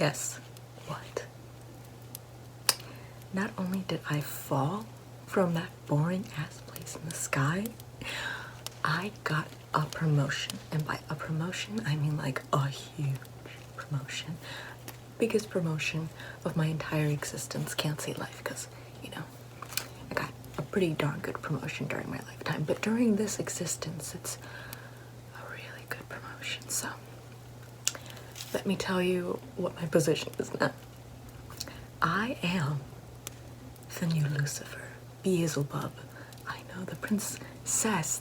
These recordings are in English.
guess what? Not only did I fall from that boring ass place in the sky, I got a promotion. And by a promotion, I mean like a huge promotion. Biggest promotion of my entire existence. Can't say life because, you know, I got a pretty darn good promotion during my lifetime. But during this existence, it's a really good promotion. So, let me tell you what my position is now. I am the new Lucifer, Beelzebub. I know, the princess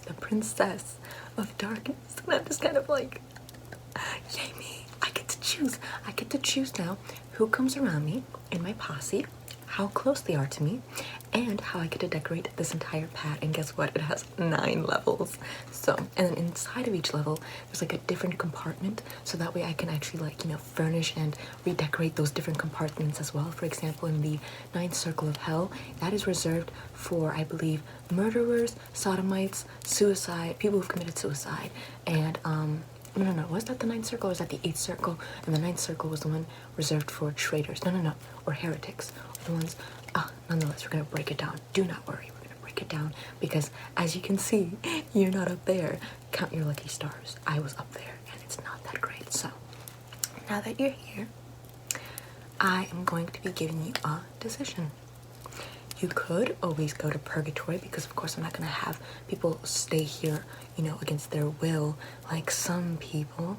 of darkness. And I'm just kind of like, yay me. I get to choose now who comes around me in my posse, how close they are to me, and how I get to decorate this entire pad. And guess what? It has 9 levels. So, and then inside of each level, there's like a different compartment, so that way I can actually like, you know, furnish and redecorate those different compartments as well. For example, in the 9th circle of hell, that is reserved for, I believe, murderers, sodomites, suicide, people who've committed suicide, and no, was that the 9th circle or was that the 8th circle? And the 9th circle was the one reserved for traitors. No, or heretics. The ones, nonetheless, we're gonna break it down. Do not worry, we're gonna break it down because as you can see, you're not up there. Count your lucky stars. I was up there and it's not that great. So, now that you're here, I am going to be giving you a decision. You could always go to purgatory because of course I'm not gonna have people stay here, you know, against their will like some people.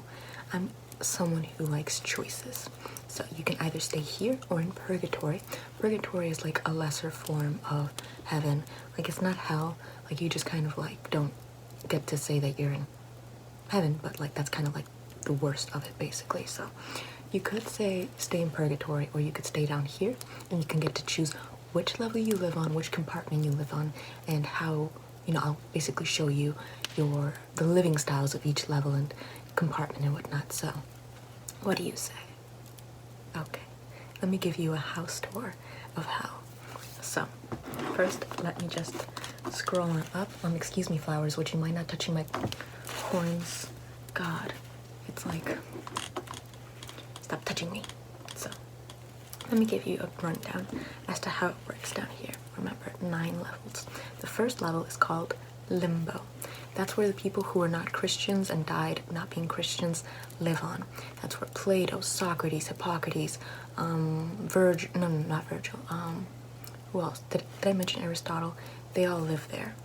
I'm someone who likes choices. So you can either stay here or in purgatory. Purgatory is like a lesser form of heaven. Like it's not hell. Like you just kind of like don't get to say that you're in heaven, but like that's kind of like the worst of it basically. So you could say stay in purgatory or you could stay down here and you can get to choose which level you live on, which compartment you live on, and how, you know, I'll basically show you the living styles of each level and compartment and whatnot. So, what do you say? Okay, let me give you a house tour of hell. So, first, let me just scroll on up. Excuse me, flowers, would you mind not touching my horns? God, it's like, stop touching me. So, let me give you a rundown as to how it works down here. Remember, 9 levels. The first level is called Limbo. That's where the people who are not Christians and died not being Christians live on. That's where Plato, Socrates, Hippocrates, not Virgil, who else? Did I mention Aristotle? They all live there.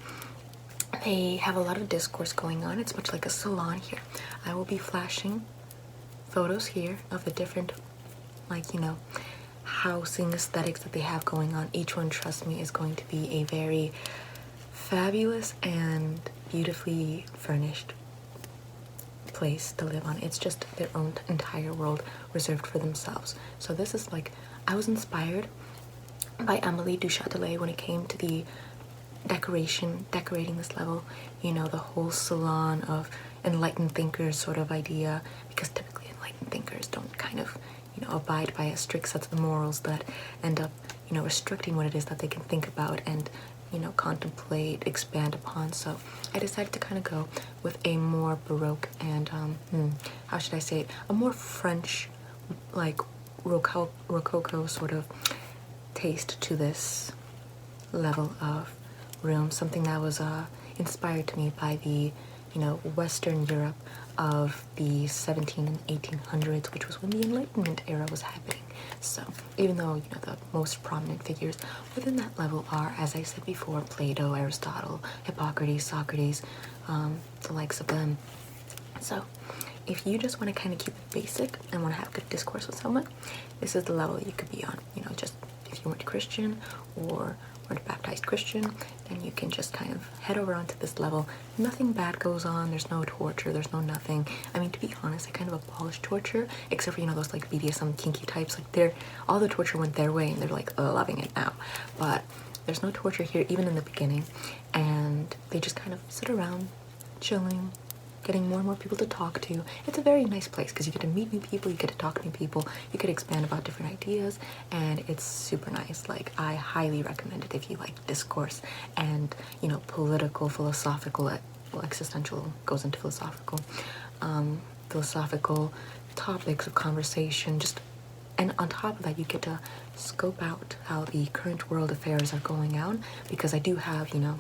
They have a lot of discourse going on. It's much like a salon here. I will be flashing photos here of the different, like, you know, housing aesthetics that they have going on. Each one, trust me, is going to be a very fabulous and beautifully furnished place to live on. It's just their own entire world reserved for themselves. So this is like, I was inspired by Emily du Châtelet when it came to the decorating this level, you know, the whole salon of enlightened thinkers sort of idea, because typically enlightened thinkers don't kind of, you know, abide by a strict set of morals that end up, you know, restricting what it is that they can think about and, you know, contemplate, expand upon. So I decided to kind of go with a more Baroque and, how should I say it, a more French, like, Rococo sort of taste to this level of room, something that was inspired to me by the, you know, Western Europe of the 17 and 1800s, which was when the Enlightenment era was happening. So even though, you know, the most prominent figures within that level are, as I said before, Plato, Aristotle, Hippocrates, Socrates, the likes of them. So if you just want to kind of keep it basic and want to have good discourse with someone, this is the level you could be on. You know, just if you weren't Christian or weren't a baptized Christian, then you can just kind of head over onto this level. Nothing bad goes on. There's no torture. There's no nothing. I mean, to be honest, I kind of abolished torture, except for, you know, those like BDSM kinky types. Like all the torture went their way and they're like loving it now. But there's no torture here, even in the beginning. And they just kind of sit around, chilling, getting more and more people to talk to. It's a very nice place because you get to meet new people, you get to talk to new people, you could expand about different ideas, and it's super nice. Like, I highly recommend it if you like discourse and, you know, political, philosophical, well, existential goes into philosophical, philosophical topics of conversation, just and on top of that, you get to scope out how the current world affairs are going on, because I do have, you know,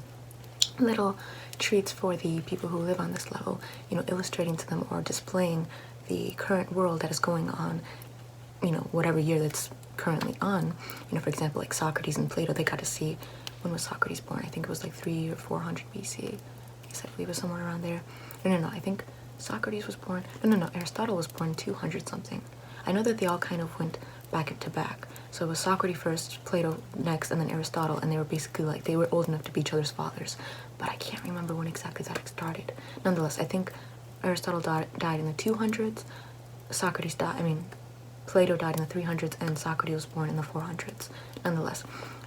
little treats for the people who live on this level, you know, illustrating to them or displaying the current world that is going on, you know, whatever year that's currently on. You know, for example, like Socrates and Plato, they got to see, when was Socrates born? I think it was like 300 or 400 BC. I believe it was somewhere around there. No, I think Socrates was born, no, Aristotle was born 200 something. I know that they all kind of went back to back. So it was Socrates first, Plato next, and then Aristotle, and they were basically like, they were old enough to be each other's fathers. But I can't remember when exactly that started. Nonetheless, I think Aristotle died in the 200s, Plato died in the 300s, and Socrates was born in the 400s. Nonetheless,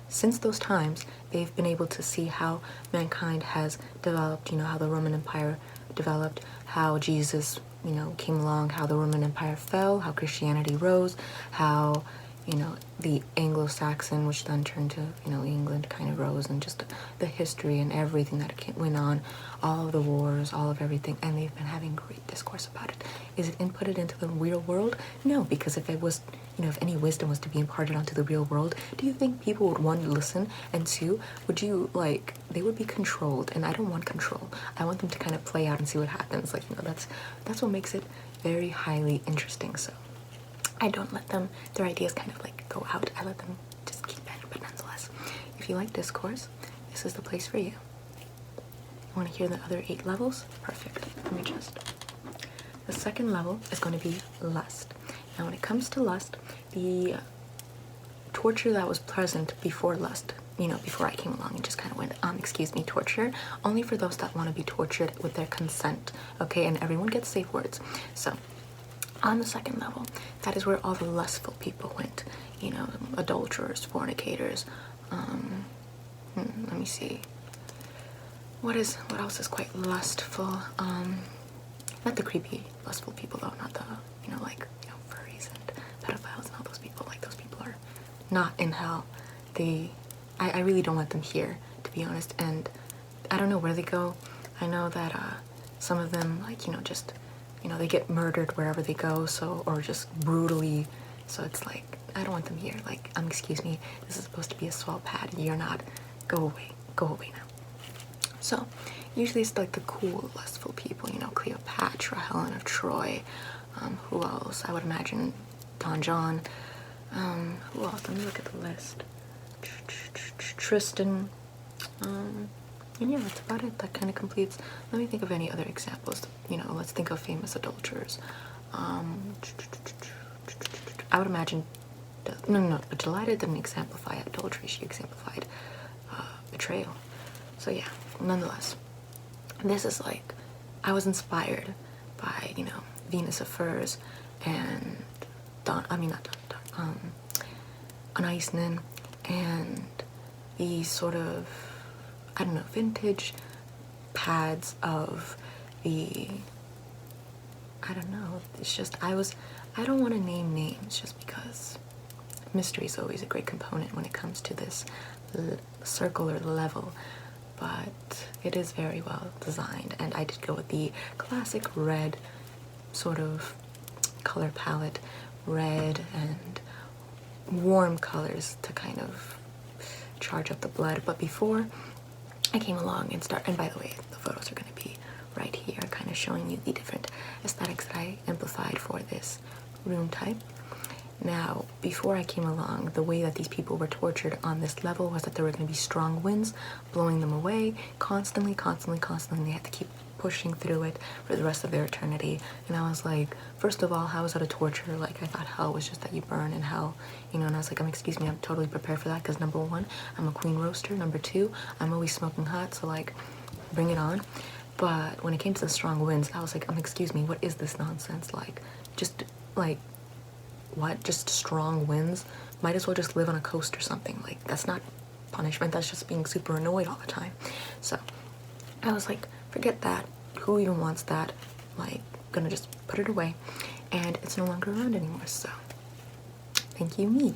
since those times, they've been able to see how mankind has developed, you know, how the Roman Empire developed, how Jesus, you know, came along, how the Roman Empire fell, how Christianity rose, how, you know, the Anglo-Saxon, which then turned to, you know, England, kind of rose, and just the history and everything that went on, all of the wars, all of everything, and they've been having great discourse about it. Is it inputted into the real world? No, because if it was, you know, if any wisdom was to be imparted onto the real world, do you think people would, one, listen, and two, would you, like, they would be controlled, and I don't want control. I want them to kind of play out and see what happens. Like, you know, that's what makes it very highly interesting. So I don't let them, their ideas kind of like go out. I let them just keep it. But nonetheless, if you like discourse, this is the place for you. You want to hear the other 8 levels? Perfect. Let me just. The second level is going to be lust. Now, when it comes to lust, the torture that was present before lust, you know, before I came along and just kind of went, torture, only for those that want to be tortured with their consent, okay? And everyone gets safe words. So, on the second level, that is where all the lustful people went, you know, adulterers, fornicators, let me see, what else is quite lustful? Not the creepy lustful people though, not the, you know, like, you know, furries and pedophiles and all those people. Like, those people are not in hell. I really don't want them here, to be honest, and I don't know where they go. I know that some of them, like, you know, just, you know, they get murdered wherever they go, so, or just brutally, so it's like, I don't want them here. Like, excuse me, this is supposed to be a swell pad, you're not, go away now. So, usually it's like the cool, lustful people, you know, Cleopatra, Helen of Troy, who else? I would imagine Don John, who else? Let me look at the list. Tristan, and yeah, that's about it. That kind of completes. Let me think of any other examples. You know, let's think of famous adulterers. I would imagine, no, Delilah didn't exemplify adultery. She exemplified betrayal. So yeah, nonetheless, this is like, I was inspired by, you know, Venus of Furs and Anais Nin, and these sort of, I don't know, vintage pads of the, I don't know, it's just, I don't want to name names just because mystery is always a great component when it comes to this circular level, but it is very well designed, and I did go with the classic red sort of color palette, red and warm colors to kind of charge up the blood. But before I came along and by the way, the photos are going to be right here, kind of showing you the different aesthetics that I amplified for this room type. Now, before I came along, the way that these people were tortured on this level was that there were going to be strong winds blowing them away constantly. They had to keep pushing through it for the rest of their eternity. And I was like, first of all, how is that a torture? Like, I thought hell was just that you burn in hell, you know. And I was like, excuse me, I'm totally prepared for that, because number one, I'm a queen roaster. Number two, I'm always smoking hot, so like, bring it on. But when it came to the strong winds, I was like, excuse me, what is this nonsense? Like, just like, what? Just strong winds? Might as well just live on a coast or something. Like, that's not punishment, that's just being super annoyed all the time. So I was like, forget that. Who even wants that? Like, gonna just put it away. And it's no longer around anymore, so thank you, me.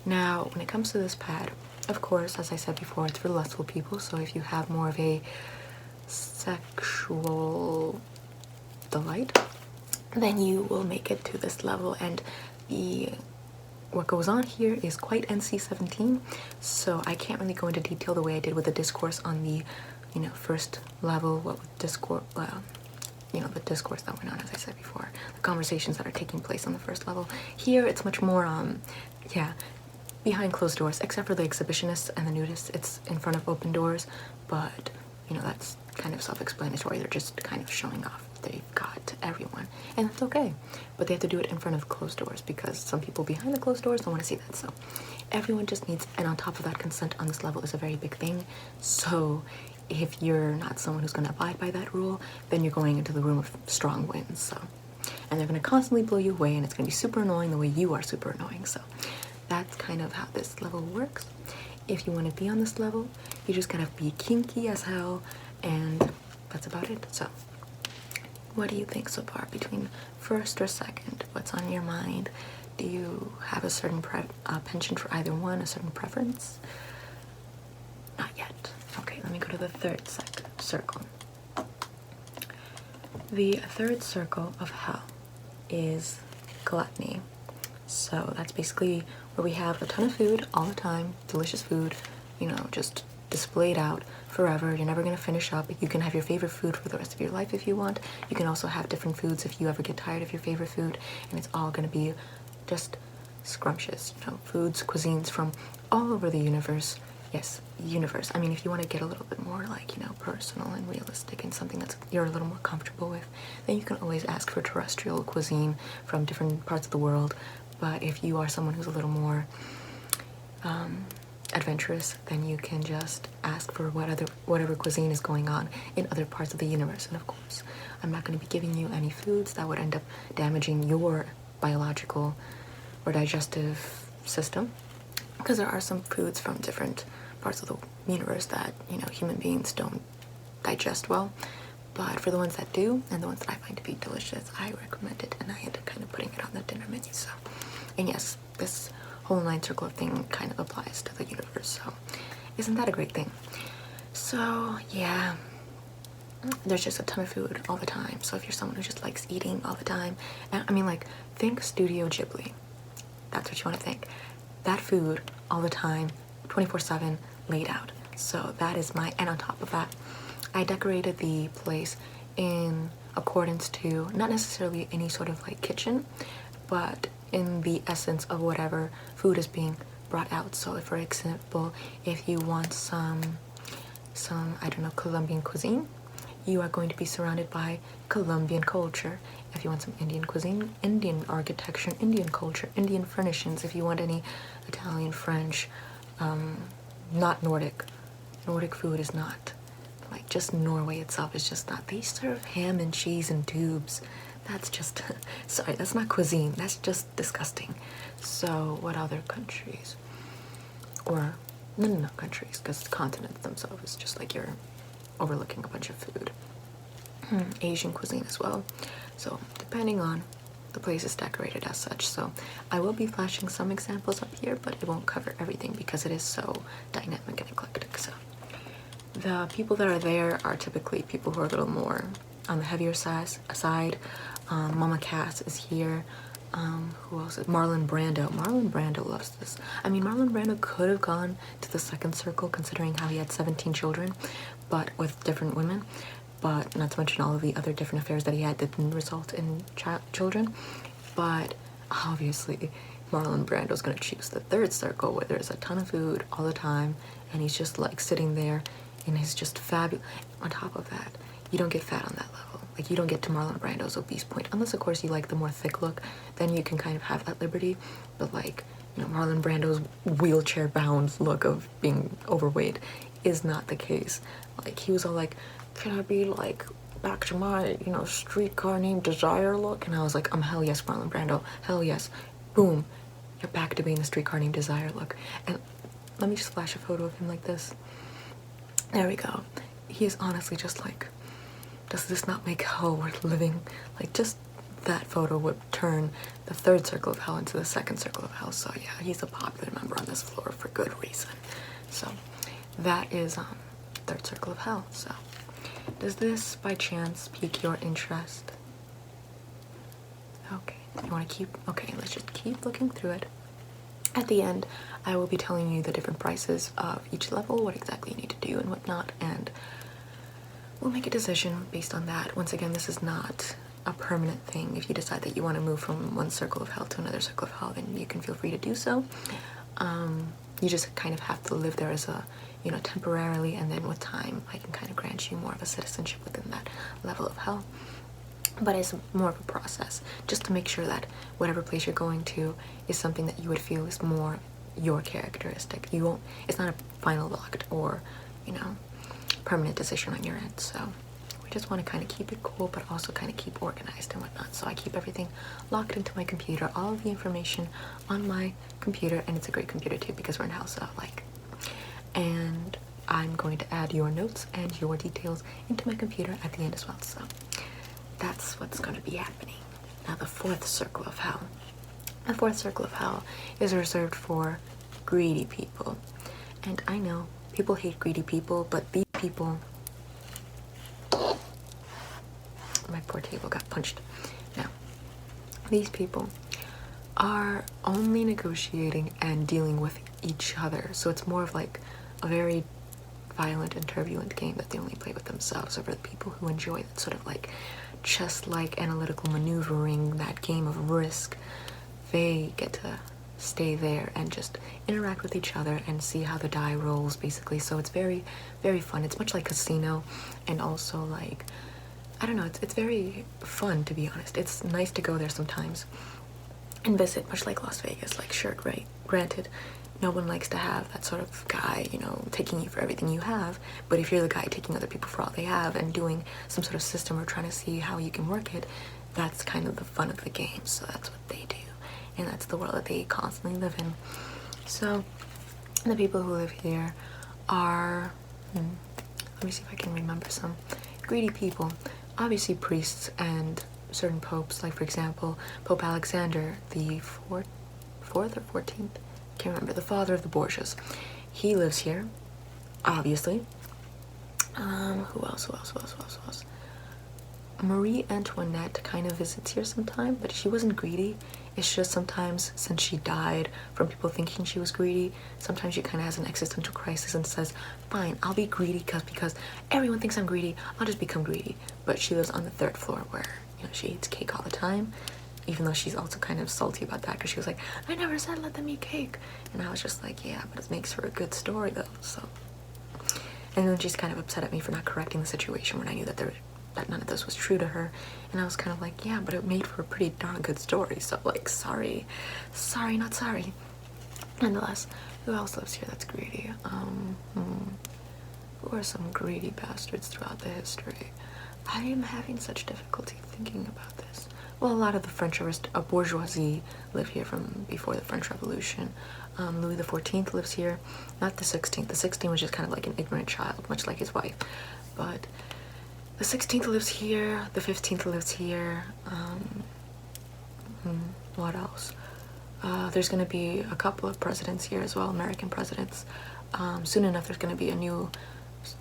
Now, when it comes to this pad, of course, as I said before, it's for lustful people, so if you have more of a sexual delight, then you will make it to this level. And the what goes on here is quite NC-17, so I can't really go into detail the way I did with the discourse on the, you know, first level, what with discourse, you know, the discourse that went on, as I said before, the conversations that are taking place on the first level. Here, it's much more, yeah, behind closed doors, except for the exhibitionists and the nudists. It's in front of open doors, but, you know, that's kind of self-explanatory. They're just kind of showing off what they've got to everyone, and that's okay. But they have to do it in front of closed doors because some people behind the closed doors don't want to see that. So everyone just needs, and on top of that, consent on this level is a very big thing. So if you're not someone who's going to abide by that rule, then you're going into the room of strong winds. So, and they're going to constantly blow you away, and it's going to be super annoying the way you are super annoying. So that's kind of how this level works. If you want to be on this level, you just gotta be kinky as hell, and that's about it. So what do you think so far between first or second? What's on your mind? Do you have a certain penchant for either one, a certain preference? Not yet. Okay, let me go to the third circle. The third circle of hell is gluttony. So that's basically where we have a ton of food all the time, delicious food, you know, just displayed out forever. You're never gonna finish up. You can have your favorite food for the rest of your life if you want. You can also have different foods if you ever get tired of your favorite food, and it's all gonna be just scrumptious, you know, foods, cuisines from all over the universe. Yes, universe. I mean, if you want to get a little bit more, like, you know, personal and realistic and something that's you're a little more comfortable with, then you can always ask for terrestrial cuisine from different parts of the world. But if you are someone who's a little more adventurous, then you can just ask for whatever cuisine is going on in other parts of the universe. And of course, I'm not going to be giving you any foods that would end up damaging your biological or digestive system, because there are some foods from different parts of the universe that, you know, human beings don't digest well. But for the ones that do, and the ones that I find to be delicious, I recommend it, and I end up kind of putting it on the dinner menu. So, and yes, this whole 9 circle thing kind of applies to the universe. So, isn't that a great thing? So, yeah, there's just a ton of food all the time. So if you're someone who just likes eating all the time, and I mean, like, think Studio Ghibli. That's what you want to think. That food all the time, 24/7, laid out. So that is my, and on top of that, I decorated the place in accordance to not necessarily any sort of like kitchen, but in the essence of whatever food is being brought out. So if, for example, if you want some I don't know, Colombian cuisine, you are going to be surrounded by Colombian culture. If you want some Indian cuisine, Indian architecture, Indian culture, Indian furnishings. If you want any Italian, French, not Nordic. Nordic food is not. Like, just Norway itself is just not. They serve ham and cheese in tubes. That's just, sorry, that's not cuisine. That's just disgusting. So what other countries? Or, no, countries, because continents themselves is just like you're overlooking a bunch of food. Asian cuisine as well. So depending on the place is decorated as such. So I will be flashing some examples up here, but it won't cover everything because it is so dynamic and eclectic. So the people that are there are typically people who are a little more on the heavier side. Mama Cass is here. Who else? Marlon Brando. Marlon Brando loves this. I mean, Marlon Brando could have gone to the second circle considering how he had 17 children, but with different women. But not to mention all of the other different affairs that he had that didn't result in children. But obviously, Marlon Brando's gonna choose the third circle where there's a ton of food all the time, and he's just like sitting there, and he's just fabulous. On top of that, you don't get fat on that level. Like, you don't get to Marlon Brando's obese point, unless of course you like the more thick look. Then you can kind of have that liberty. But like, you know, Marlon Brando's wheelchair-bound look of being overweight is not the case. Like, he was all like, "Can I be like back to my, you know, streetcar named Desire look?" And I was like, hell yes, Marlon Brando, hell yes. Boom, you're back to being the streetcar named Desire look. And let me just flash a photo of him like this. There we go. He is honestly just like, does this not make hell worth living? Like, just that photo would turn the third circle of hell into the second circle of hell. So yeah, he's a popular member on this floor for good reason. So that is third circle of hell. So does this by chance pique your interest? Okay, you want to keep, okay, let's just keep looking through it. At the end, I will be telling you the different prices of each level, what exactly you need to do and whatnot, and we'll make a decision based on that. Once again, this is not a permanent thing. If you decide that you want to move from one circle of hell to another circle of hell, then you can feel free to do so. You just kind of have to live there as a, you know, temporarily, and then with time, I can kind of grant you more of a citizenship within that level of hell. But it's more of a process, just to make sure that whatever place you're going to is something that you would feel is more your characteristic. You won't, it's not a final locked or, you know, permanent decision on your end. So we just want to kind of keep it cool, but also kind of keep organized and whatnot. So I keep everything locked into my computer, all of the information on my computer, and it's a great computer too because we're in house, so like, and I'm going to add your notes and your details into my computer at the end as well. So that's what's going to be happening. Now the fourth circle of hell. The fourth circle of hell is reserved for greedy people. And I know people hate greedy people, but these people... My poor table got punched. Now, these people are only negotiating and dealing with each other. So it's more of like a very violent and turbulent game that they only play with themselves over the people who enjoy that sort of like chess-like analytical maneuvering, that game of Risk. They get to stay there and just interact with each other and see how the die rolls, basically. So it's very, very fun. It's much like Casino, and also like, I don't know, it's very fun, to be honest. It's nice to go there sometimes and visit, much like Las Vegas. Like, sure, great, granted, no one likes to have that sort of guy, you know, taking you for everything you have. But if you're the guy taking other people for all they have and doing some sort of system or trying to see how you can work it, that's kind of the fun of the game. So that's what they do, and that's the world that they constantly live in. So the people who live here are, let me see if I can remember some greedy people. Obviously priests and certain popes, like for example, Pope Alexander the 4th or 14th, can't remember, the father of the Borgias. He lives here, obviously. Who else? Marie Antoinette kind of visits here sometime, but she wasn't greedy. It's just sometimes, since she died from people thinking she was greedy, sometimes she kind of has an existential crisis and says, fine, I'll be greedy because everyone thinks I'm greedy, I'll just become greedy. But she lives on the 3rd floor where, you know, she eats cake all the time, even though she's also kind of salty about that because she was like, I never said let them eat cake. And I was just like, yeah, but it makes for a good story though, so. And then she's kind of upset at me for not correcting the situation when I knew that none of this was true to her. And I was kind of like, yeah, but it made for a pretty darn good story, so like, sorry, not sorry. Nonetheless, who else lives here that's greedy? Who are some greedy bastards throughout the history? I am having such difficulty thinking about this. Well, a lot of the French bourgeoisie live here from before the French Revolution. Louis the 14th lives here, not the 16th. The 16th was just kind of like an ignorant child, much like his wife. But the 16th lives here, the 15th lives here. What else? There's going to be a couple of presidents here as well, American presidents. Soon enough, there's going to be a new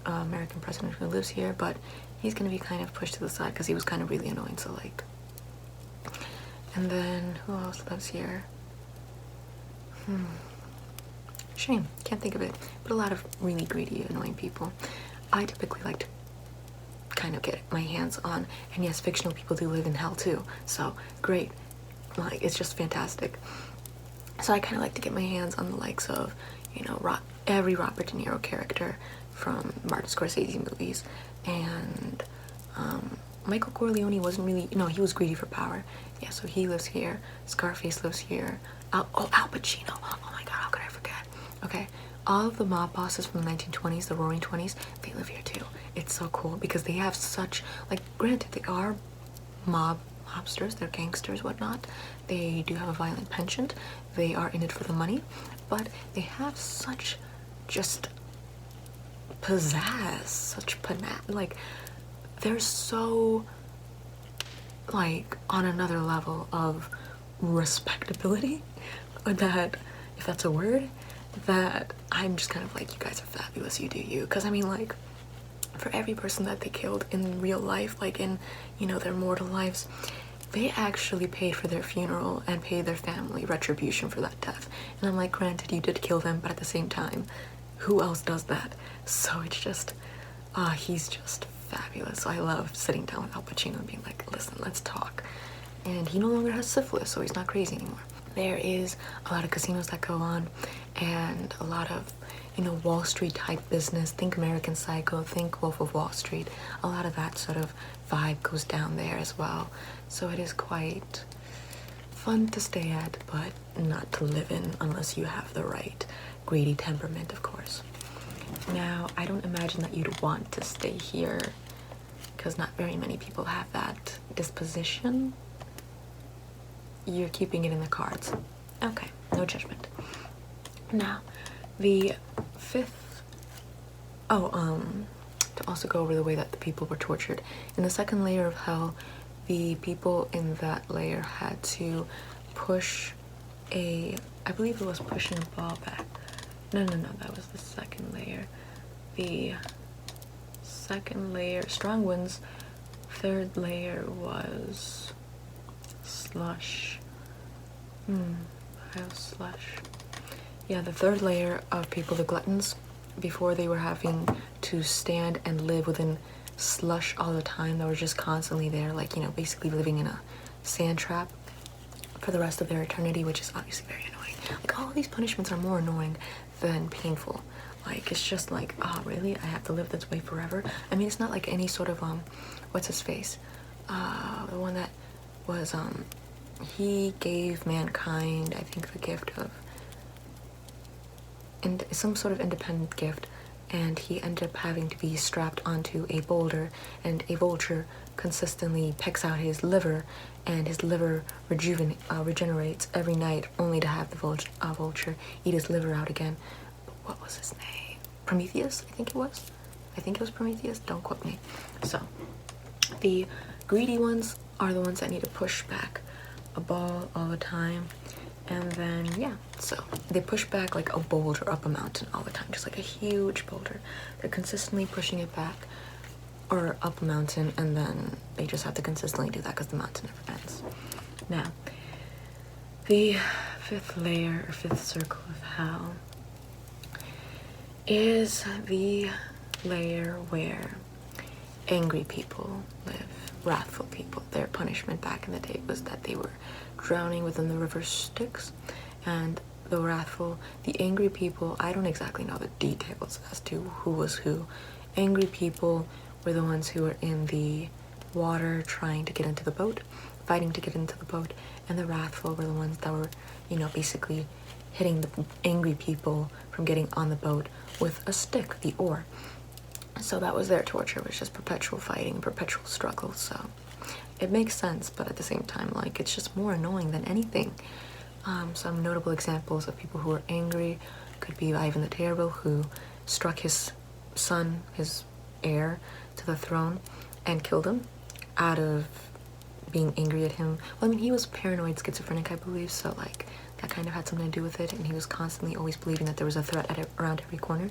American president who lives here, but he's going to be kind of pushed to the side because he was kind of really annoying, so like. And then, who else lives here? Shame, can't think of it. But a lot of really greedy, annoying people. I typically like to kind of get my hands on, and yes, fictional people do live in hell too, so great. Like, it's just fantastic. So I kind of like to get my hands on the likes of, you know, every Robert De Niro character from Martin Scorsese movies. And Michael Corleone wasn't really, no, he was greedy for power. Yeah, so he lives here. Scarface lives here. Al Pacino. Oh my god, how could I forget? Okay, all of the mob bosses from the 1920s, the Roaring 20s, they live here too. It's so cool because they have such, like, granted, they are mobsters, they're gangsters, whatnot. They do have a violent penchant. They are in it for the money, but they have such just pizzazz, such like, they're so, like, on another level of respectability, that, if that's a word, that I'm just kind of like, you guys are fabulous, you do you. Because I mean, like, for every person that they killed in real life, like in, you know, their mortal lives, they actually paid for their funeral and paid their family retribution for that death. And I'm like, granted, you did kill them, but at the same time, who else does that? So it's just, he's just fabulous. So I love sitting down with Al Pacino and being like, listen, let's talk. And he no longer has syphilis, so he's not crazy anymore. There is a lot of casinos that go on, and a lot of, you know, Wall Street type business. Think American Psycho, think Wolf of Wall Street. A lot of that sort of vibe goes down there as well. So it is quite fun to stay at, but not to live in unless you have the right greedy temperament, of course. Now, I don't imagine that you'd want to stay here, because not very many people have that disposition. You're keeping it in the cards. Okay, no judgment. Now, the fifth, to also go over the way that the people were tortured. In the second layer of hell, the people in that layer had to push I believe it was pushing a ball back. No, that was the second layer. The second layer, strong winds. Third layer was slush. Slush. Yeah, the third layer of people, the gluttons, before they were having to stand and live within slush all the time, that were just constantly there, like, you know, basically living in a sand trap for the rest of their eternity, which is obviously very annoying. Like, all of these punishments are more annoying than painful. Like, it's just like, oh, really? I have to live this way forever? I mean, it's not like any sort of, what's his face? The one that was, he gave mankind, I think, the gift of, and some sort of independent gift, and he ended up having to be strapped onto a boulder, and a vulture consistently pecks out his liver, and his liver regenerates every night, only to have the vulture eat his liver out again. But what was his name? Prometheus, I think it was. I think it was Prometheus, don't quote me. So, the greedy ones are the ones that need to push back a ball all the time. And then, yeah, so they push back like a boulder up a mountain all the time, just like a huge boulder. They're consistently pushing it back or up a mountain, and then they just have to consistently do that because the mountain never ends. Now, the fifth layer, or fifth circle of hell, is the layer where angry people live, wrathful people. Their punishment back in the day was that they were drowning within the river Styx, and the wrathful, the angry people, I don't exactly know the details as to who was who. Angry people were the ones who were in the water trying to get into the boat, fighting to get into the boat, and the wrathful were the ones that were, you know, basically hitting the angry people from getting on the boat with a stick, the oar. So that was their torture, was just perpetual fighting, perpetual struggle. So it makes sense, but at the same time, like, it's just more annoying than anything. Some notable examples of people who were angry could be Ivan the Terrible, who struck his son, his heir, to the throne and killed him out of being angry at him. Well, I mean, he was paranoid schizophrenic, I believe, so, like, that kind of had something to do with it, and he was constantly always believing that there was a threat around every corner.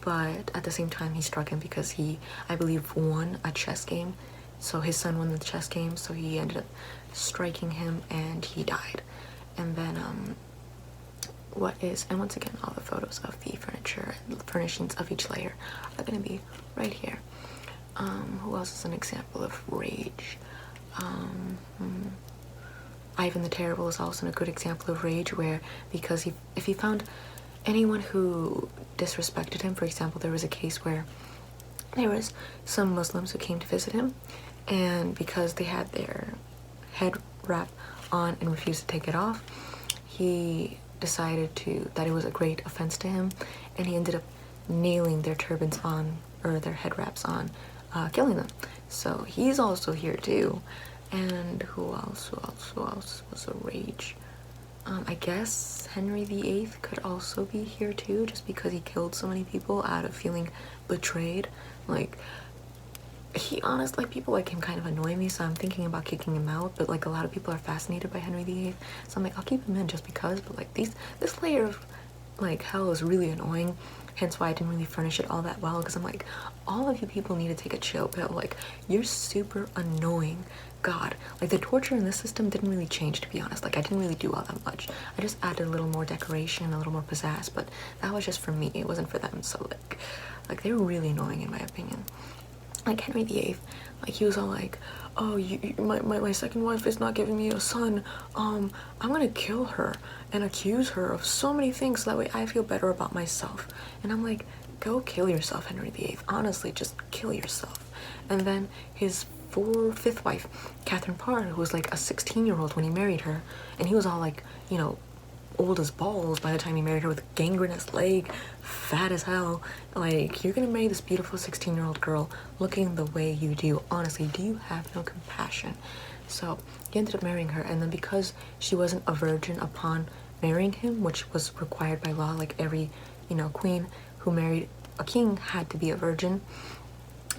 But at the same time, he struck him because he, I believe, won a chess game. So his son won the chess game, so he ended up striking him, and he died. And then, and once again, all the photos of the furniture and furnishings of each layer are going to be right here. Who else is an example of rage? Ivan the Terrible is also a good example of rage, where, because if he found anyone who disrespected him, for example, there was a case where there was some Muslims who came to visit him, and because they had their head wrap on and refused to take it off, he decided that it was a great offense to him, and he ended up nailing their turbans on, or their head wraps on, killing them. So he's also here too. And who else was a rage? I guess Henry VIII could also be here too, just because he killed so many people out of feeling betrayed. Like, like, people like him kind of annoy me, so I'm thinking about kicking him out, but, like, a lot of people are fascinated by Henry VIII, so I'm like, I'll keep him in just because. But, like, this layer of, like, hell is really annoying. hence why I didn't really furnish it all that well, because I'm like, all of you people need to take a chill pill. Like, you're super annoying. God, like the torture in this system didn't really change, to be honest. Like, I didn't really do all that much. I just added a little more decoration, a little more pizzazz, but that was just for me, it wasn't for them. So like they were really annoying in my opinion. Like Henry VIII, like he was all like, oh, my second wife is not giving me a son, I'm gonna kill her and accuse her of so many things so that way I feel better about myself. And I'm like, go kill yourself, Henry VIII. Honestly, just kill yourself. And then his fifth wife, Catherine Parr, who was like a 16-year-old when he married her, and he was all like, you know, old as balls by the time he married her, with a gangrenous leg, fat as hell. Like, you're gonna marry this beautiful 16-year-old girl looking the way you do. Honestly, do you have no compassion? So he ended up marrying her, and then because she wasn't a virgin upon marrying him, which was required by law, like every, you know, queen who married a king had to be a virgin,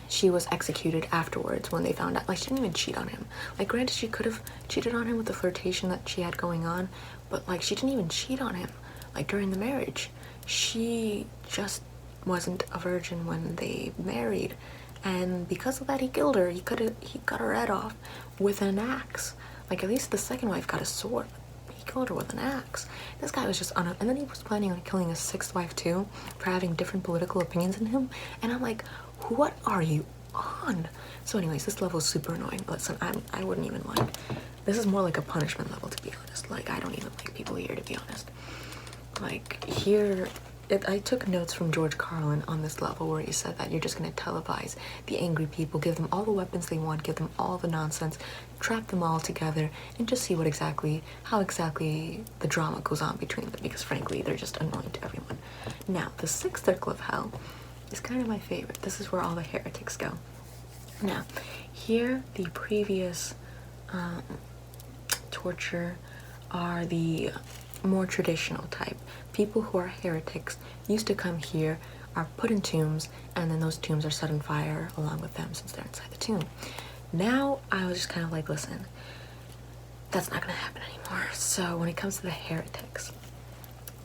she was executed afterwards when they found out. Like, she didn't even cheat on him. Like, granted, she could have cheated on him with the flirtation that she had going on, but like, she didn't even cheat on him like during the marriage. She just wasn't a virgin when they married, and because of that, he killed her. He cut her head off with an axe. Like, at least the second wife got a sword. He killed her with an axe. This guy was just and then he was planning on killing his sixth wife too, for having different political opinions than him. And I'm like, what are you on? So anyways, this level is super annoying. Listen, I wouldn't even like, this is more like a punishment level, to be honest. Like, I don't even like people here, to be honest. Like, here, I took notes from George Carlin on this level where he said that you're just going to televise the angry people, give them all the weapons they want, give them all the nonsense, trap them all together, and just see how exactly the drama goes on between them, because frankly, they're just annoying to everyone. Now, the sixth circle of hell is kind of my favorite. This is where all the heretics go. Now, here, the previous torture are the more traditional type. People who are heretics used to come here, are put in tombs, and then those tombs are set on fire along with them since they're inside the tomb. Now, I was just kind of like, listen, that's not gonna happen anymore. So when it comes to the heretics,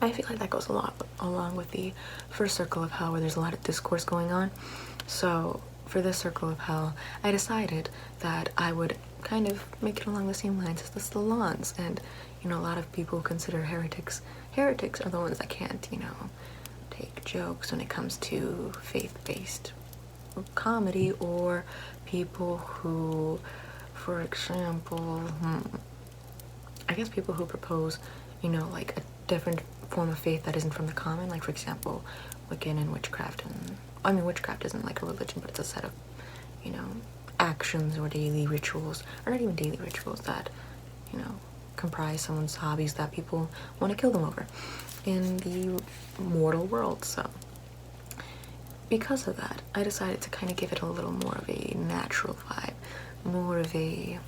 I feel like that goes a lot along with the first circle of hell, where there's a lot of discourse going on. So for this circle of hell, I decided that I would kind of make it along the same lines as the salons. And, you know, a lot of people consider heretics are the ones that can't, you know, take jokes when it comes to faith-based comedy, or people who, for example, I guess people who propose, you know, like a different form of faith that isn't from the common, like for example, Wiccan and witchcraft. And I mean, witchcraft isn't like a religion, but it's a set of, you know, actions or daily rituals, or not even daily rituals, that, you know, comprise someone's hobbies that people want to kill them over in the mortal world. So because of that, I decided to kind of give it a little more of a natural vibe, more of a,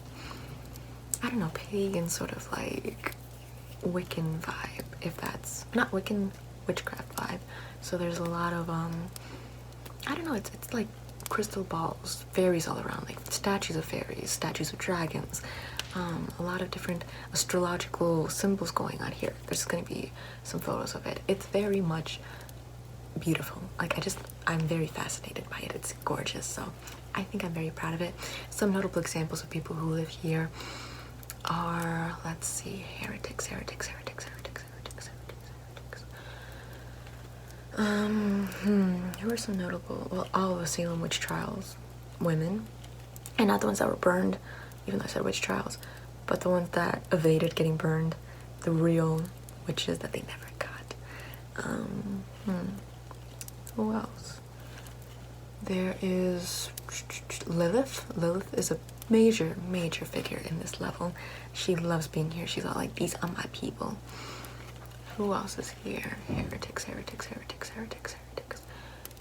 I don't know, pagan sort of like Wiccan vibe, if that's not Wiccan, witchcraft vibe. So there's a lot of I don't know, it's like crystal balls, fairies all around, like statues of fairies, statues of dragons, a lot of different astrological symbols going on here. There's gonna be some photos of it. It's very much beautiful. Like, I'm very fascinated by it. It's gorgeous. So I think I'm very proud of it. Some notable examples of people who live here are, let's see, heretics. Who are some notable? Well, all of the Salem witch trials women, and not the ones that were burned, even though I said witch trials, but the ones that evaded getting burned, the real witches that they never got. Who else? There is Lilith. Lilith is a major figure in this level. She loves being here. She's all like, these are my people. Who else is here? Heretics.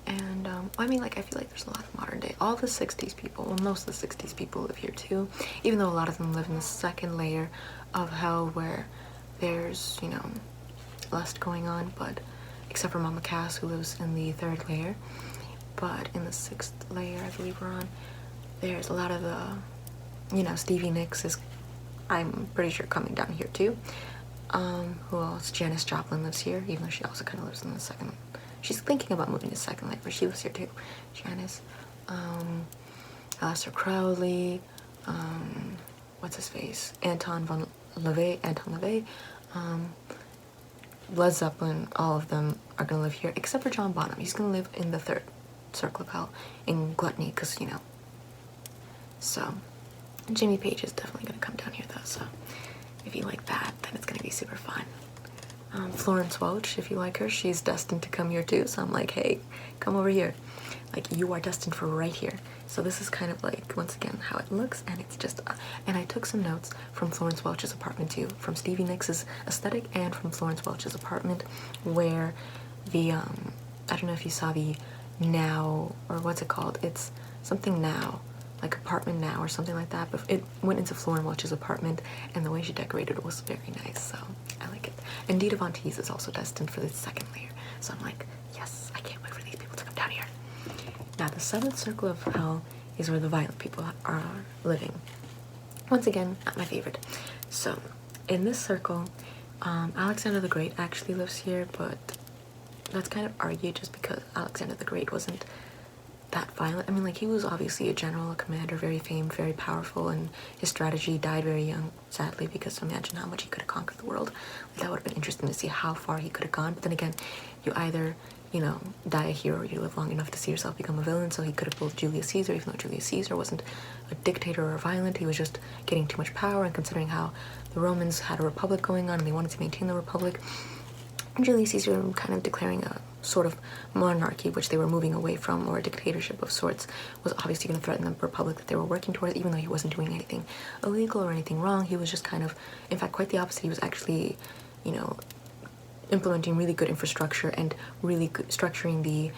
And I mean, like, I feel like there's a lot of modern day. All the 60s people, well, most of the 60s people live here too, even though a lot of them live in the second layer of hell, where there's, you know, lust going on, but except for Mama Cass, who lives in the third layer. But in the sixth layer, I believe we're on, there's a lot of the, you know, Stevie Nicks is, I'm pretty sure, coming down here too. Who else? Janis Joplin lives here, even though she also kind of lives in the second she's thinking about moving to Second Life, but she was here too. Janice, Aleister Crowley, what's his face? Anton LaVey, Led Zeppelin, all of them are gonna live here, except for John Bonham. He's gonna live in the third circle of hell in Gluttony, because, you know. So, Jimmy Page is definitely gonna come down here though, so if you like that, then it's gonna be super fun. Florence Welch, if you like her, she's destined to come here too, so I'm like, hey, come over here. Like, you are destined for right here. So this is kind of like, once again, how it looks, and it's just, and I took some notes from Florence Welch's apartment too, from Stevie Nicks' aesthetic and from Florence Welch's apartment, where the, I don't know if you saw the Now, or what's it called? It's something Now, like Apartment Now or something like that, but it went into Florence Welch's apartment, and the way she decorated it was very nice, so I like it. And Dita Von Teese is also destined for the second layer, so I'm like, yes, I can't wait for these people to come down here. Now, the seventh circle of hell is where the violent people are living. Once again, not my favorite. So, in this circle, Alexander the Great actually lives here, but that's kind of argued just because Alexander the Great wasn't that violent. I mean, like, he was obviously a general, a commander, very famed, very powerful, and his strategy died very young, sadly, because imagine how much he could have conquered the world. Like, that would have been interesting to see how far he could have gone. But then again, you either, you know, die a hero or you live long enough to see yourself become a villain. So he could have pulled Julius Caesar, even though Julius Caesar wasn't a dictator or violent. He was just getting too much power, and considering how the Romans had a republic going on and they wanted to maintain the republic, Julius Caesar kind of declaring a sort of monarchy, which they were moving away from, or a dictatorship of sorts, was obviously going to threaten the republic that they were working towards, even though he wasn't doing anything illegal or anything wrong. He was just kind of, in fact, quite the opposite. He was actually, you know, implementing really good infrastructure and really good structuring the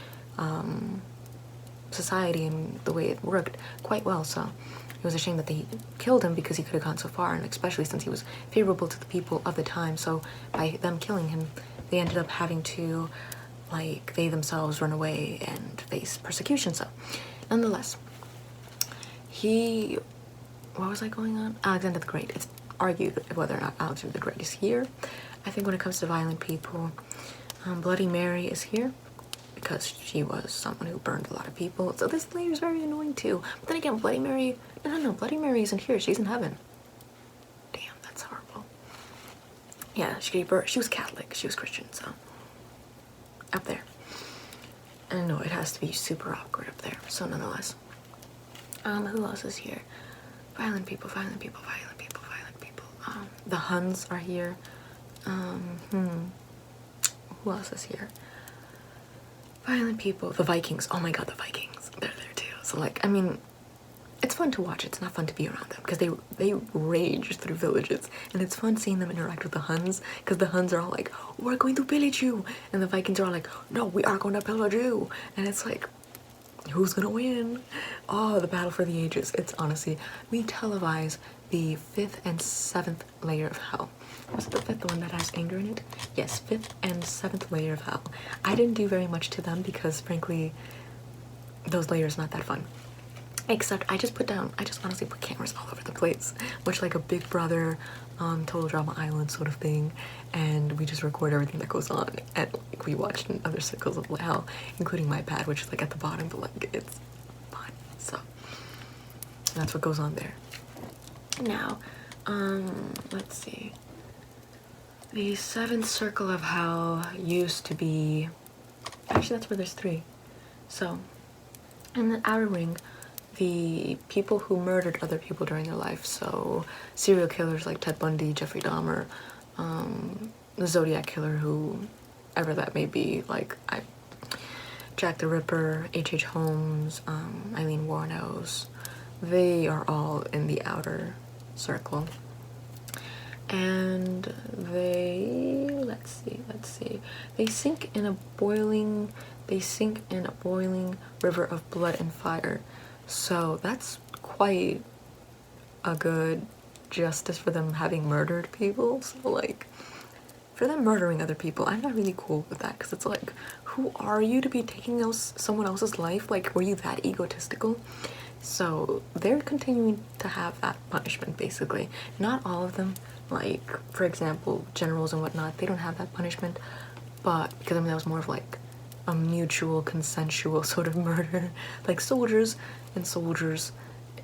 society and the way it worked quite well. So it was a shame that they killed him, because he could have gone so far, and especially since he was favorable to the people of the time. So by them killing him, they ended up having to, like, they themselves run away and face persecution. So nonetheless, what was I going on? Alexander the Great. It's argued whether or not Alexander the Great is here. I think when it comes to violent people, Bloody Mary is here, because she was someone who burned a lot of people. So this layer is very annoying too. But then again, Bloody Mary, no, Bloody Mary isn't here. She's in heaven. Damn, that's horrible. Yeah, she gave birth. She was Catholic. She was Christian, so up there. And no, it has to be super awkward up there. So nonetheless, who else is here? Violent people, violent people, violent people, violent people. The Huns are here. Who else is here? Violent people. The Vikings. Oh my god, the Vikings. They're there too. So, like, I mean, it's fun to watch. It's not fun to be around them, because they rage through villages, and it's fun seeing them interact with the Huns, because the Huns are all like, we're going to pillage you, and the Vikings are all like, no, we are going to pillage you. And it's like, who's gonna win? Oh, the battle for the ages. It's honestly, we televise the 5th and 7th layer of hell. Was it the 5th, the one that has anger in it? Yes, 5th and 7th layer of hell. I didn't do very much to them, because frankly, those layers not that fun. Except I just honestly put cameras all over the place, much like a Big Brother, Total Drama Island sort of thing, and we just record everything that goes on, and like, we watched in other circles of hell, including my pad, which is like at the bottom, but like, it's fun. So that's what goes on there. Now, let's see. The 7th circle of hell used to be, actually that's where there's 3. So in the outer ring, the people who murdered other people during their life, so serial killers like Ted Bundy, Jeffrey Dahmer, the Zodiac Killer, whoever that may be, like Jack the Ripper, H.H. Holmes, Eileen Wuornos, they are all in the outer circle. And let's see, they sink in a boiling river of blood and fire. So that's quite a good justice for them having murdered people. So like, for them murdering other people, I'm not really cool with that, because it's like, who are you to be taking someone else's life? Like, were you that egotistical? So they're continuing to have that punishment, basically. Not all of them, like, for example, generals and whatnot, they don't have that punishment, but because I mean, that was more of like a mutual consensual sort of murder. Like soldiers and soldiers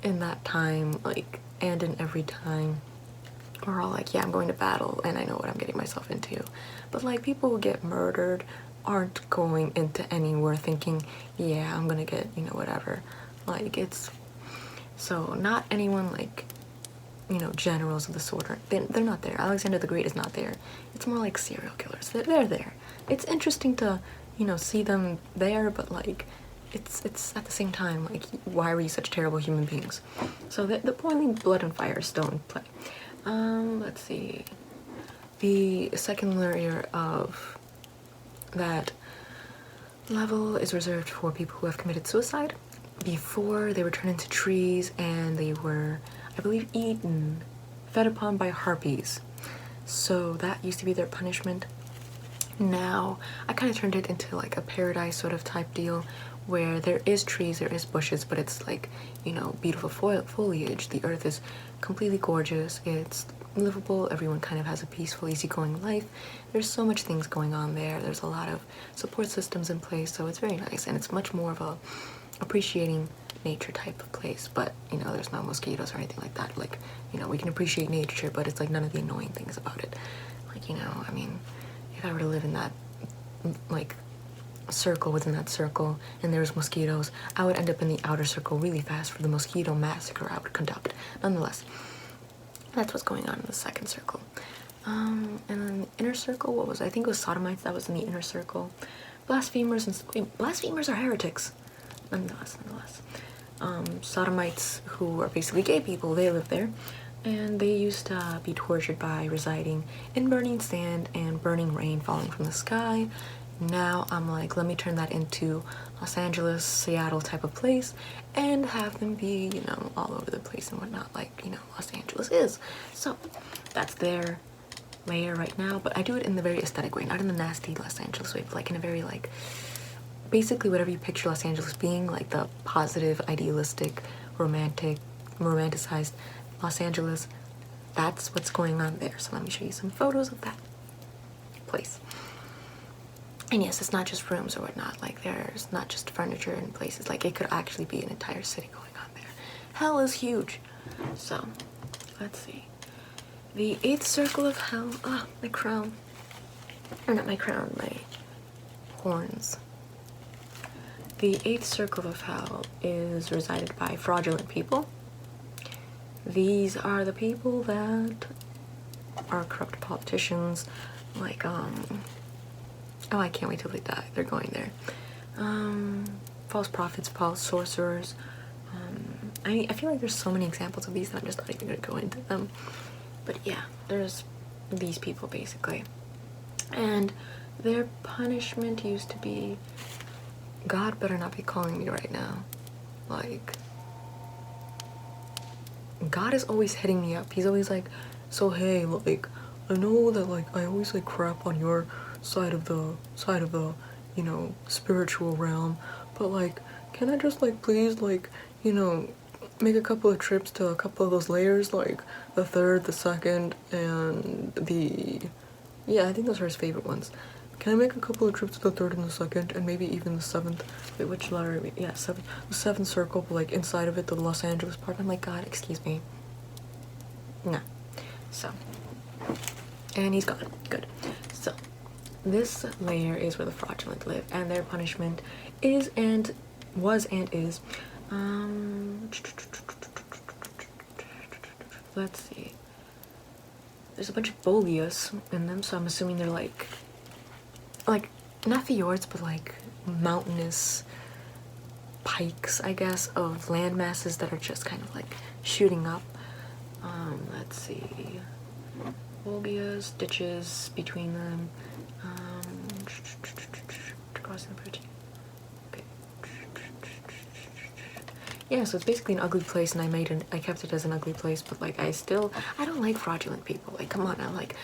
in that time, like, and in every time, we're all like, yeah, I'm going to battle and I know what I'm getting myself into. But like people who get murdered aren't going into anywhere thinking, yeah, I'm gonna get, you know, whatever. Like it's, so not anyone like, you know, generals of the sword, they're not there. Alexander the Great is not there. It's more like serial killers. They're there. It's interesting to, you know, see them there, but like it's at the same time like, why were you such terrible human beings? So the boiling blood and fire is still in play. Let's see. The second layer of that level is reserved for people who have committed suicide before they were turned into trees and they were, I believe, eaten, fed upon by harpies. So that used to be their punishment. Now I kind of turned it into like a paradise sort of type deal where there is trees, there is bushes, but it's like, you know, beautiful foliage. The earth is completely gorgeous. It's livable. Everyone kind of has a peaceful, easygoing life. There's so much things going on there. There's a lot of support systems in place, so it's very nice, and it's much more of a appreciating nature type of place. But you know, there's no mosquitoes or anything like that. Like, you know, we can appreciate nature, but it's like none of the annoying things about it. Like, you know, I mean, if I were to live in that like circle within that circle and there's mosquitoes, I would end up in the outer circle really fast for the mosquito massacre I would conduct. Nonetheless, that's what's going on in the second circle. And then inner circle, what was it? I think it was sodomites that was in the inner circle. Blasphemers and wait, blasphemers are heretics. Nonetheless. Sodomites, who are basically gay people, they live there, and they used to be tortured by residing in burning sand and burning rain falling from the sky. Now I'm like, let me turn that into Los Angeles, Seattle type of place and have them be, you know, all over the place and whatnot, like, you know, Los Angeles is. So that's their layer right now, but I do it in the very aesthetic way, not in the nasty Los Angeles way, but like in a very like, basically whatever you picture Los Angeles being, like the positive, idealistic, romanticized Los Angeles. That's what's going on there. So let me show you some photos of that place. And yes, it's not just rooms or whatnot. Like there's not just furniture and places. Like it could actually be an entire city going on there. Hell is huge. So let's see. The 8th circle of hell. Ah, my crown. Or not my crown, my horns. The 8th circle of hell is resided by fraudulent people. These are the people that are corrupt politicians, like oh, I can't wait till they die. They're going there. False prophets, false sorcerers. I feel like there's so many examples of these that I'm just not even gonna go into them. But yeah, there's these people basically. And their punishment used to be, God better not be calling me right now. Like, God is always hitting me up. He's always like, so hey, like, I know that like I always like crap on your side of the you know, spiritual realm, but like, can I just like please like, you know, make a couple of trips to a couple of those layers, like the 3rd, the 2nd, and the, yeah, I think those are his favorite ones. Can I make a couple of trips to the 3rd and the 2nd, and maybe even the 7th? Wait, which letter? Yeah, 7th. The 7th circle, but like inside of it, the Los Angeles part. I'm like, God, excuse me. No. So, and he's gone. Good. So, this layer is where the fraudulent live, and their punishment is and was and is. Let's see. There's a bunch of boleas in them, so I'm assuming they're like not fjords, but like mountainous pikes, I guess, of land masses that are just kind of like shooting up. Let's see. Boleas, ditches between them. Crossing the bridge. Okay. Yeah, so it's basically an ugly place, and I kept it as an ugly place, but like I don't like fraudulent people. Like, come on now. Like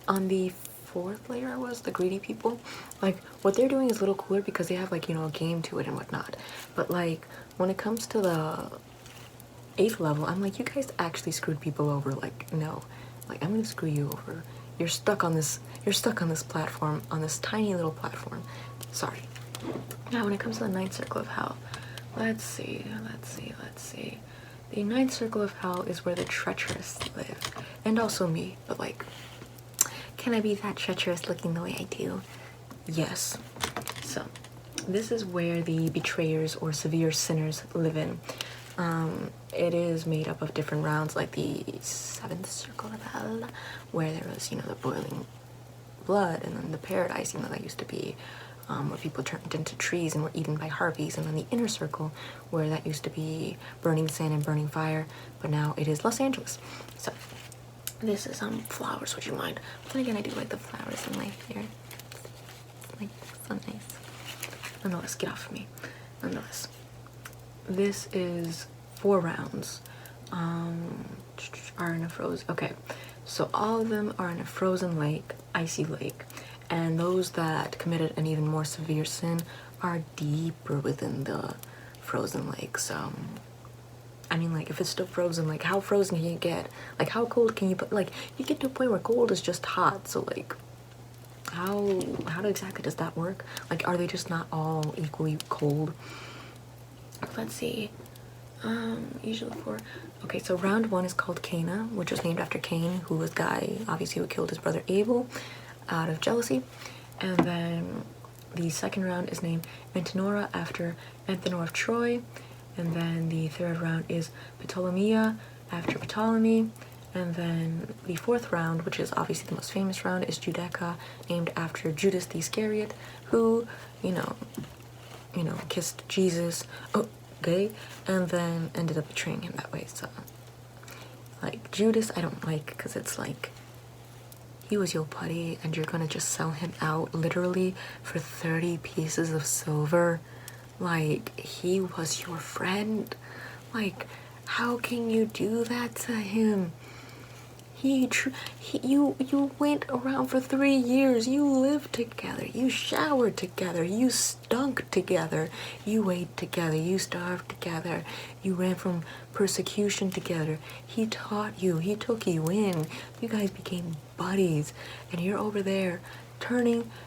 on the 4th layer was the greedy people. Like what they're doing is a little cooler because they have like, you know, a game to it and whatnot. But like when it comes to the 8th level, I'm like, you guys actually screwed people over. Like, no, like I'm gonna screw you over. You're stuck on this platform, on this tiny little platform. Sorry. Now when it comes to the ninth circle of hell, let's see. The ninth circle of hell is where the treacherous live, and also me, but like, can I be that treacherous looking the way I do? Yes. So this is where the betrayers or severe sinners live in. It is made up of different rounds, like the seventh circle of hell, where there was, you know, the boiling blood, and then the paradise, you know, that used to be where people turned into trees and were eaten by harpies, and then the inner circle, where that used to be burning sand and burning fire, but now it is Los Angeles. So this is flowers, would you mind? But then again, I do like the flowers in my hair. It's like so nice. Nonetheless, get off of me. Nonetheless, this is 4 rounds. Are in a frozen. Okay, so all of them are in a frozen lake, icy lake, and those that committed an even more severe sin are deeper within the frozen lake. So I mean, like, if it's still frozen, like, how frozen can you get? Like, how cold can you put? Like, you get to a point where cold is just hot. So like, how exactly does that work? Like, are they just not all equally cold? Let's see. Usually 4. Okay, so round 1 is called Cana, which was named after Cain, who was the guy, obviously, who killed his brother Abel out of jealousy. And then the second round is named Antenora after Antenor of Troy. And then the third round is Ptolemaea after Ptolemy. And then the fourth round, which is obviously the most famous round, is Judeca, named after Judas the Iscariot, who, you know, kissed Jesus. Oh, gay, and then ended up betraying him that way. So like, Judas I don't like, because it's like, he was your buddy and you're gonna just sell him out literally for 30 pieces of silver. Like, he was your friend. Like, how can you do that to him? You went around for 3 years. You lived together. You showered together. You stunk together. You ate together. You starved together. You ran from persecution together. He taught you. He took you in. You guys became buddies. And you're over there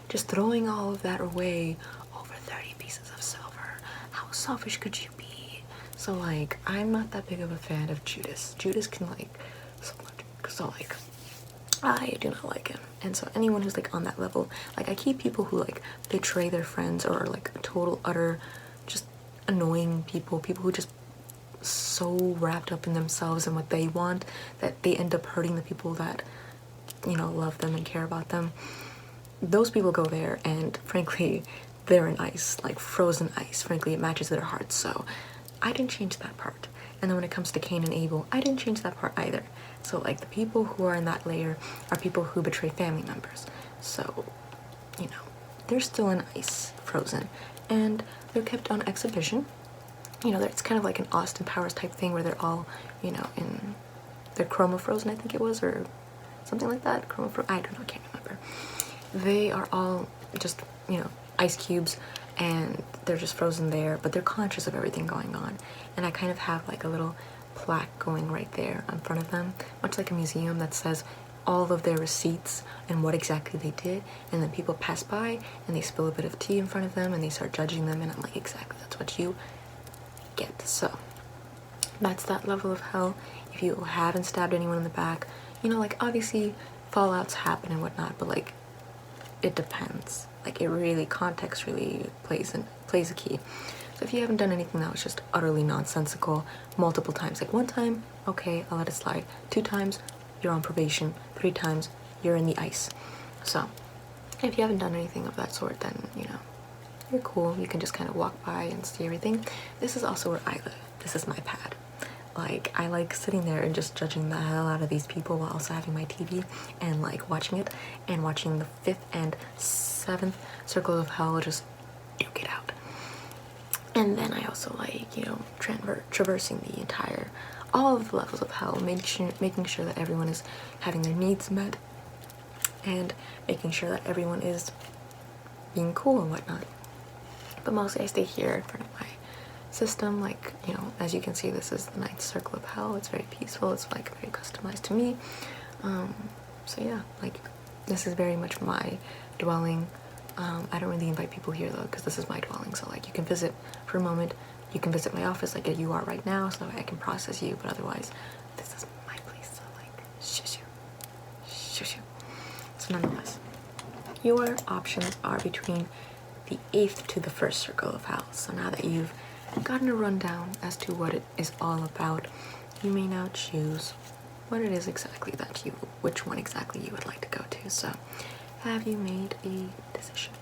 just throwing all of that away over 30 pieces of silver. How selfish could you be? So like, I'm not that big of a fan of Judas. Judas can like, so like, I do not like him. And so anyone who's like on that level, like, I keep people who like betray their friends or are like total utter just annoying people who just so wrapped up in themselves and what they want that they end up hurting the people that, you know, love them and care about them. Those people go there, and frankly, they're in ice, like frozen ice. Frankly, it matches their hearts. So I didn't change that part. And then when it comes to Cain and Abel, I didn't change that part either. So like, the people who are in that layer are people who betray family members. So, you know, they're still in ice, frozen, and they're kept on exhibition. You know, it's kind of like an Austin Powers type thing where they're all, you know, they're chroma frozen, I think it was, or something like that. Chroma frozen, I don't know, I can't remember. They are all just, you know, ice cubes, and they're just frozen there, but they're conscious of everything going on. And I kind of have like a little plaque going right there in front of them, much like a museum, that says all of their receipts and what exactly they did. And then people pass by and they spill a bit of tea in front of them and they start judging them, and I'm like, exactly, that's what you get. So that's that level of hell. If you haven't stabbed anyone in the back, you know, like, obviously fallouts happen and whatnot, but like, it depends. Like, it really, context really plays a key. So if you haven't done anything that was just utterly nonsensical multiple times, like 1 time, okay, I'll let it slide. 2 times, you're on probation. 3 times, you're in the ice. So if you haven't done anything of that sort, then, you know, you're cool. You can just kind of walk by and see everything. This is also where I live. This is my pad. Like, I like sitting there and just judging the hell out of these people while also having my TV and like watching it, and watching the 5th and 7th circles of hell just duke it out. And then I also like, you know, traversing the entire, all of the levels of hell, making sure that everyone is having their needs met, and making sure that everyone is being cool and whatnot. But mostly I stay here in front of my system. Like, you know, as you can see, this is the 9th circle of hell. It's very peaceful. It's like very customized to me. So yeah, like, this is very much my dwelling. I don't really invite people here though, because this is my dwelling. So like, you can visit for a moment. You can visit my office like you are right now, so I can process you. But otherwise, this is my place. So like, shush you, shush you. So nonetheless, your options are between the 8th to the 1st circle of hell. So now that you've gotten a rundown as to what it is all about, you may now choose what it is exactly that which one exactly you would like to go to. So, have you made a decision?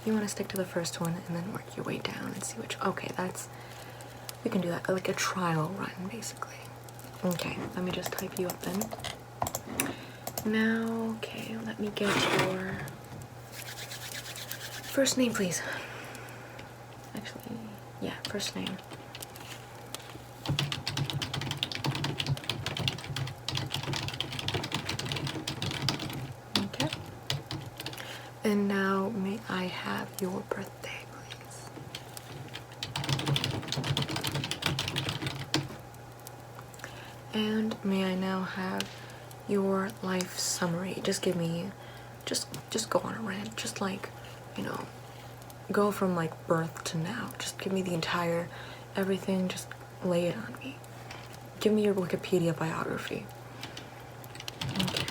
You want to stick to the first one and then work your way down and see which. Okay, we can do that like a trial run, basically. Okay, let me just type you up then. Now, okay, let me get your first name, please. Actually, yeah, first name. Okay. And now, may I have your birthday, please? And may I now have your life summary? Just give me, just go on a rant. Just like, you know, go from like birth to now. Just give me the entire everything. Just lay it on me. Give me your Wikipedia biography. Okay.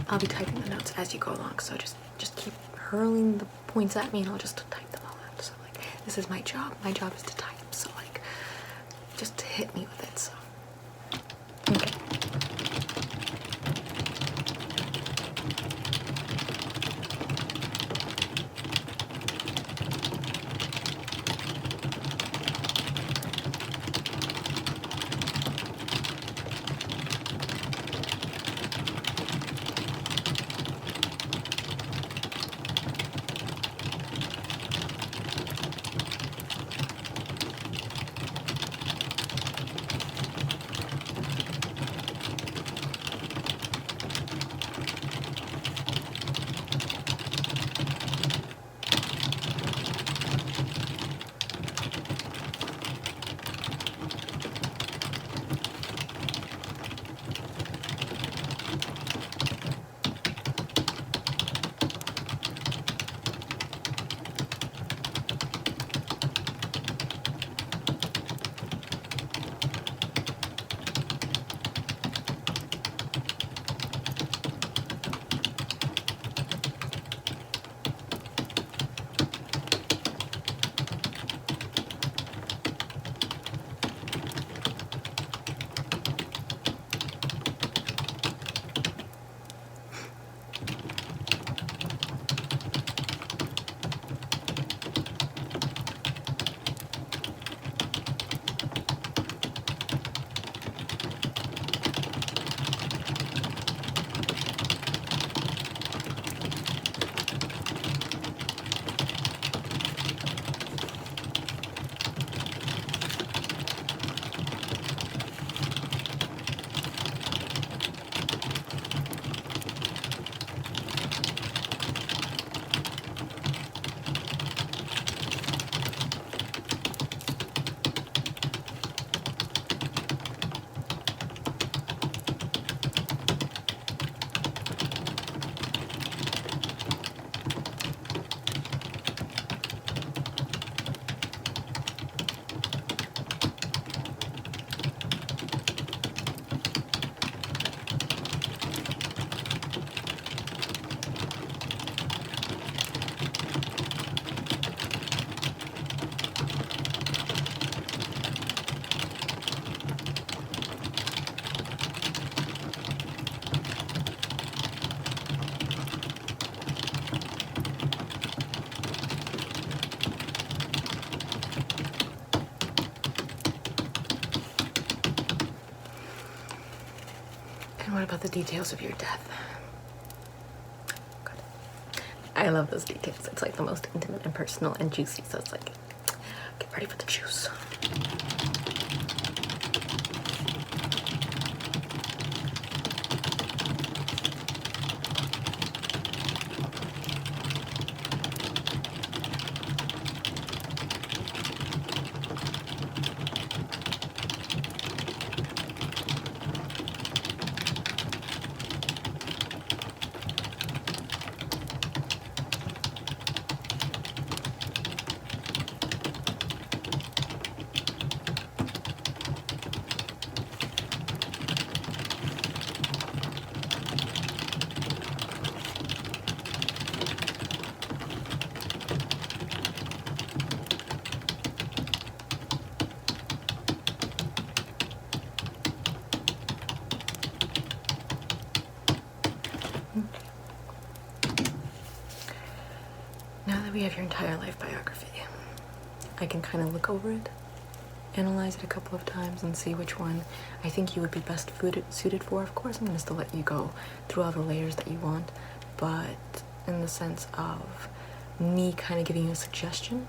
I'll be typing the notes as you go along, so just keep hurling the points at me and I'll just type them all out. So like, this is my job. My job is to type. So like, just hit me with it. So okay. And what about the details of your death? Good. I love those details. It's like the most intimate and personal and juicy, so it's like, get ready for the juice. that we have your entire life biography, I can kind of look over it, analyze it a couple of times, and see which one I think you would be best suited for. Of course, I'm going to still let you go through all the layers that you want, but in the sense of me kind of giving you a suggestion,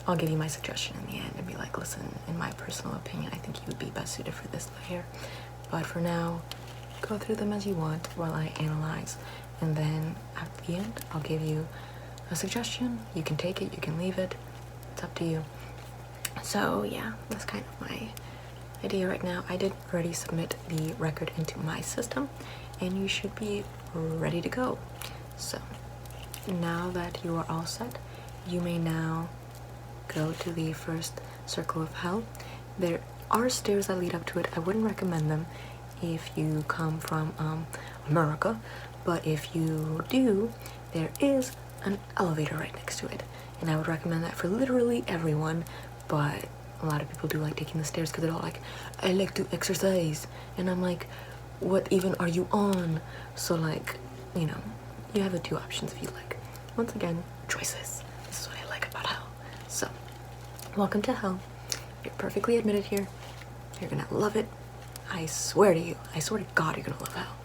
I'll give you my suggestion in the end and be like, listen, in my personal opinion, I think you would be best suited for this layer. But for now, go through them as you want while I analyze, and then at the end, I'll give you a suggestion. You can take it, you can leave it. It's up to you. So yeah, that's kind of my idea right now. I did already submit the record into my system, and you should be ready to go. So now that you are all set, you may now go to the first circle of hell. There are stairs that lead up to it. I wouldn't recommend them if you come from America, but if you do, there is an elevator right next to it, and I would recommend that for literally everyone. But a lot of people do like taking the stairs because they're all like, I like to exercise, and I'm like, what even are you on? So like, you know, you have the two options if you like. Once again, choices. This is what I like about hell. So welcome to hell. You're perfectly admitted here. You're gonna love it. I swear to you, I swear to God, you're gonna love hell.